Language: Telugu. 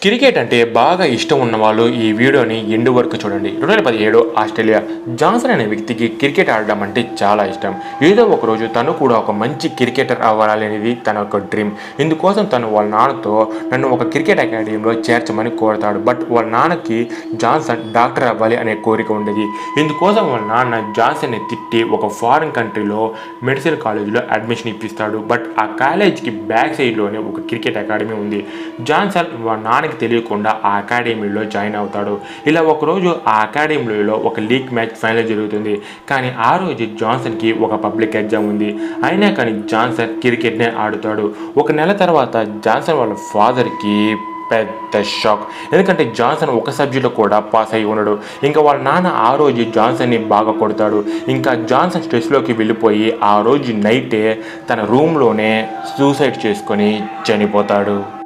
క్రికెట్ అంటే బాగా ఇష్టం ఉన్నవాళ్ళు ఈ వీడియోని ఎండు వరకు చూడండి. 2017 ఆస్ట్రేలియా. జాన్సన్ అనే వ్యక్తికి క్రికెట్ ఆడడం అంటే చాలా ఇష్టం. ఏదో ఒకరోజు తను కూడా ఒక మంచి క్రికెటర్ అవ్వాలనేది తన ఒక డ్రీమ్. ఇందుకోసం తను వాళ్ళ నాన్నతో నన్ను ఒక క్రికెట్ అకాడమీలో చేర్చమని కోరతాడు. బట్ వాళ్ళ నాన్నకి జాన్సన్ డాక్టర్ అవ్వాలి అనే కోరిక ఉండేది. ఇందుకోసం వాళ్ళ నాన్న జాన్సన్ని తిట్టి ఒక ఫారిన్ కంట్రీలో మెడిసిన్ కాలేజీలో అడ్మిషన్ ఇప్పిస్తాడు. బట్ ఆ కాలేజీకి బ్యాక్ సైడ్లోనే ఒక క్రికెట్ అకాడమీ ఉంది. జాన్సన్ వాళ్ళ నాన్న తెలియకుండా ఆ అకాడమీలో జాయిన్ అవుతాడు. ఇలా ఒకరోజు ఆ అకాడమీలో ఒక లీగ్ మ్యాచ్ ఫైనల్ జరుగుతుంది. కానీ ఆ రోజు జాన్సన్కి ఒక పబ్లిక్ ఎగ్జామ్ ఉంది. అయినా కానీ జాన్సన్ క్రికెట్నే ఆడుతాడు. ఒక నెల తర్వాత జాన్సన్ వాళ్ళ ఫాదర్కి పెద్ద షాక్. ఎందుకంటే జాన్సన్ ఒక సబ్జెక్టులో కూడా పాస్ అయి ఉన్నాడు. ఇంకా వాళ్ళ నాన్న ఆ రోజు జాన్సన్ని బాగా కొడతాడు. ఇంకా జాన్సన్ స్ట్రెస్లోకి వెళ్ళిపోయి ఆ రోజు నైటే తన రూమ్లోనే సూసైడ్ చేసుకొని చనిపోతాడు.